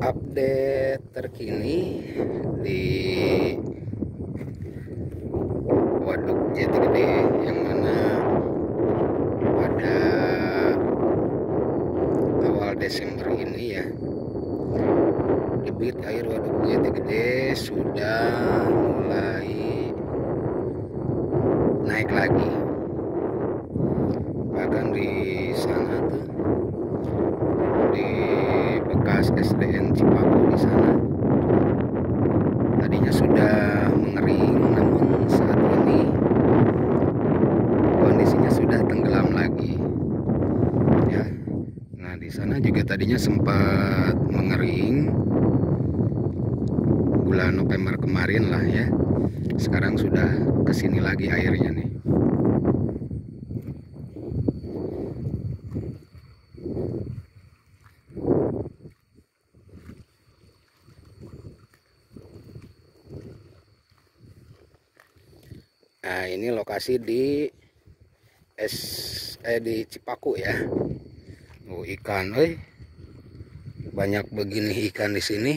update terkini di Waduk Jati Gede, yang mana pada awal Desember ini ya, debit air Waduk Jati Gede sudah mulai naik lagi. Bahkan di sana tuh, di bekas SDN Cipaku di sana, tadinya sudah mengering, namun saat ini kondisinya sudah tenggelam lagi ya. Nah, di sana juga tadinya sempat mengering bulan November kemarin lah ya. Sekarang sudah kesini lagi airnya nih. Nah, ini lokasi di di Cipaku ya. Oh, ikan, banyak begini ikan di sini.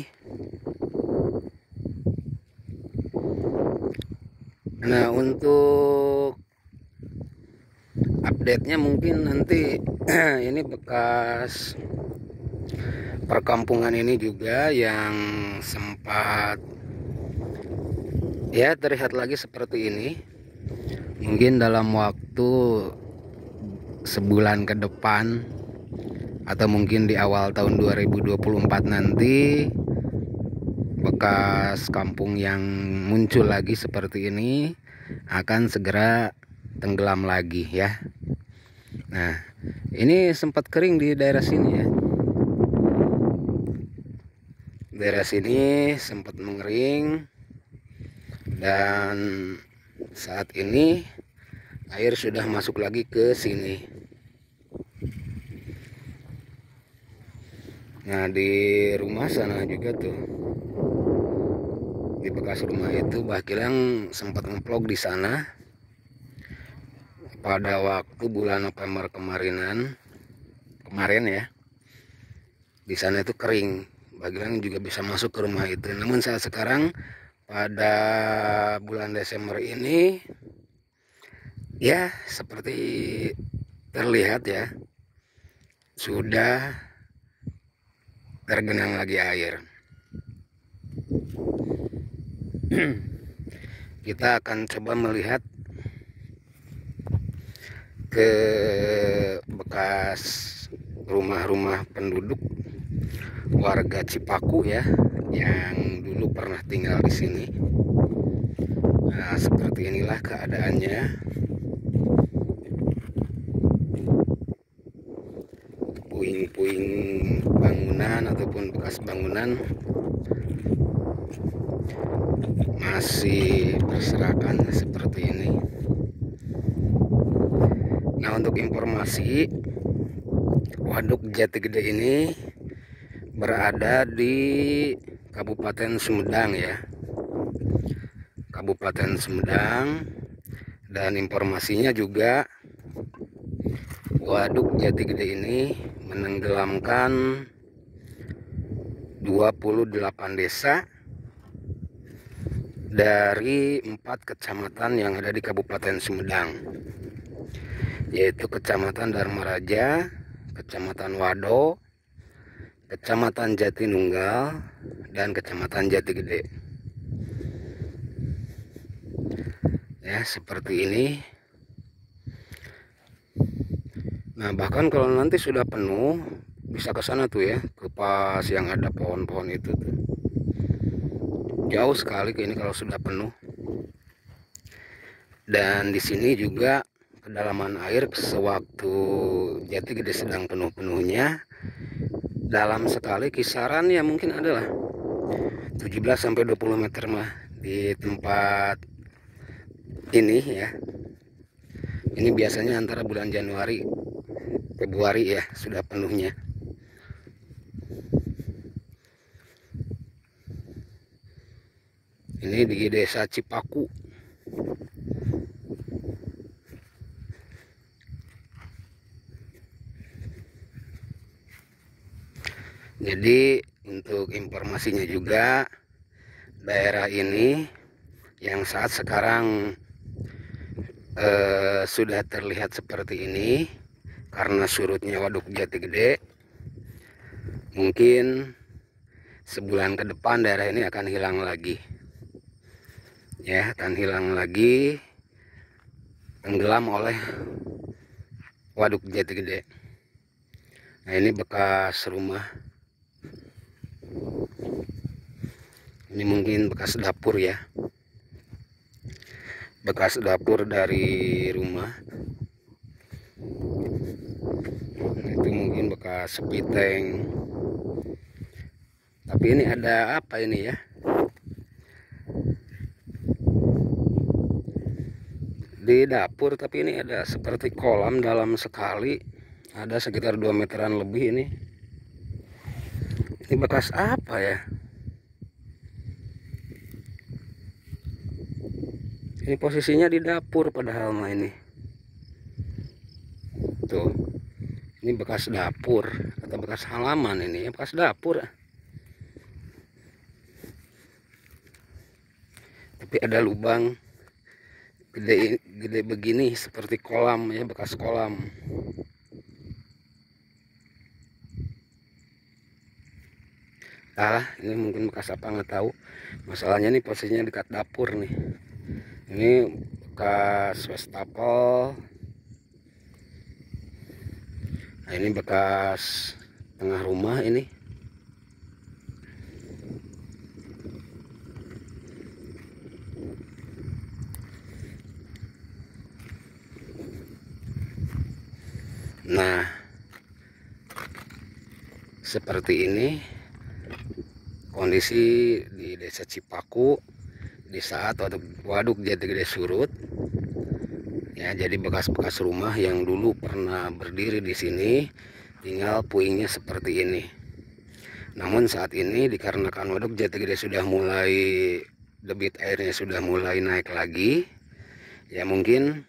Nah, untuk update-nya mungkin nanti ini bekas perkampungan ini juga yang sempat ya terlihat lagi seperti ini. Mungkin dalam waktu sebulan ke depan atau mungkin di awal tahun 2024 nanti, bekas kampung yang muncul lagi seperti ini akan segera tenggelam lagi ya. Nah, ini sempat kering di daerah sini ya. Daerah sini sempat mengering, dan saat ini air sudah masuk lagi ke sini. Nah, di rumah sana juga tuh, di bekas rumah itu, Bah Gilang sempat nge-vlog di sana pada waktu bulan November kemarin ya. Di sana itu kering, Bah Gilang juga bisa masuk ke rumah itu. Namun saat sekarang pada bulan Desember ini ya, seperti terlihat ya, sudah tergenang lagi air. Kita akan coba melihat ke bekas rumah-rumah penduduk warga Cipaku ya, yang dulu pernah tinggal di sini. Nah, seperti inilah keadaannya. Puing-puing bangunan ataupun bekas bangunan masih berserakan seperti ini. Nah, untuk informasi, Waduk Jati Gede ini berada di Kabupaten Sumedang ya. Kabupaten Sumedang. Dan informasinya juga, Waduk Jati Gede ini menenggelamkan 28 desa dari 4 kecamatan yang ada di Kabupaten Sumedang, yaitu Kecamatan Dharmaraja, Kecamatan Wado, Kecamatan Jatinunggal, dan Kecamatan Jati Gede. Ya, seperti ini. Nah, bahkan kalau nanti sudah penuh, bisa ke sana tuh ya, ke pas yang ada pohon-pohon itu tuh. Jauh sekali ke ini kalau sudah penuh. Dan di sini juga kedalaman air sewaktu Jati Gede sedang penuh-penuhnya, dalam sekali kisaran ya mungkin adalah 17-20 meter mah di tempat ini ya. Ini biasanya antara bulan Januari Februari ya sudah penuhnya. Ini di desa Cipaku. Jadi untuk informasinya juga, daerah ini yang saat sekarang sudah terlihat seperti ini karena surutnya Waduk Jati Gede, mungkin sebulan ke depan daerah ini akan hilang lagi, ya, akan hilang lagi, tenggelam oleh Waduk Jati Gede. Nah, ini bekas rumah, ini mungkin bekas dapur ya, bekas dapur dari rumah. Itu mungkin bekas sepiteng. Tapi ini ada apa ini ya? Di dapur, tapi ini ada seperti kolam dalam sekali. Ada sekitar 2 meteran lebih ini. Ini bekas apa ya? Ini posisinya di dapur padahal mah ini. Tuh. Ini bekas dapur atau bekas halaman ini ya, bekas dapur. Tapi ada lubang gede begini seperti kolam ya, bekas kolam. Ini mungkin bekas apa nggak tahu. Masalahnya nih posisinya dekat dapur nih. Ini bekas wastafel. Nah, ini bekas tengah rumah ini. Nah, seperti ini kondisi di Desa Cipaku di saat Waduk Jati Gede surut. Ya, jadi bekas-bekas rumah yang dulu pernah berdiri di sini, tinggal puingnya seperti ini. Namun saat ini dikarenakan Waduk Jati Gede sudah mulai, debit airnya sudah mulai naik lagi, ya mungkin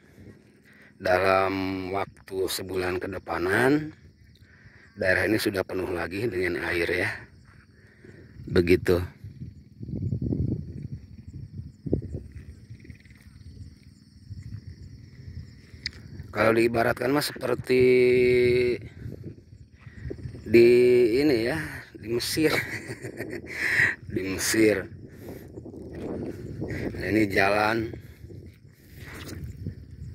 dalam waktu sebulan ke depanan daerah ini sudah penuh lagi dengan air ya. Begitu. Kalau diibaratkan mas seperti di ini ya, di Mesir. Di Mesir. Nah, ini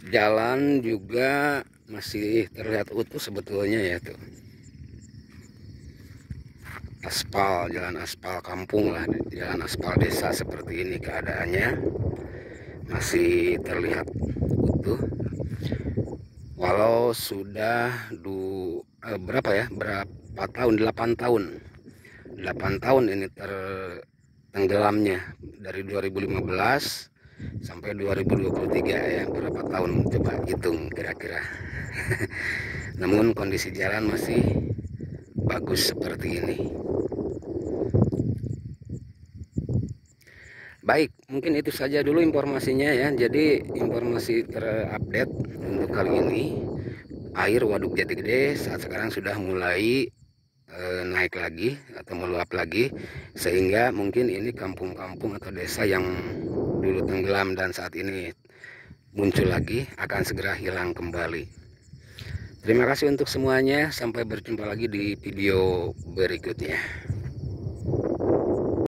jalan juga masih terlihat utuh sebetulnya ya tuh. Aspal, jalan aspal kampung lah, jalan aspal desa seperti ini keadaannya, masih terlihat utuh. Walau sudah berapa tahun, 8 tahun ini tenggelamnya, dari 2015 sampai 2023 ya, berapa tahun coba hitung kira-kira. Namun kondisi jalan masih bagus seperti ini. Baik, mungkin itu saja dulu informasinya ya. Jadi informasi terupdate untuk kali ini, air Waduk Jati Gede saat sekarang sudah mulai naik lagi atau meluap lagi, sehingga mungkin ini kampung-kampung atau desa yang dulu tenggelam dan saat ini muncul lagi akan segera hilang kembali. Terima kasih untuk semuanya, sampai berjumpa lagi di video berikutnya.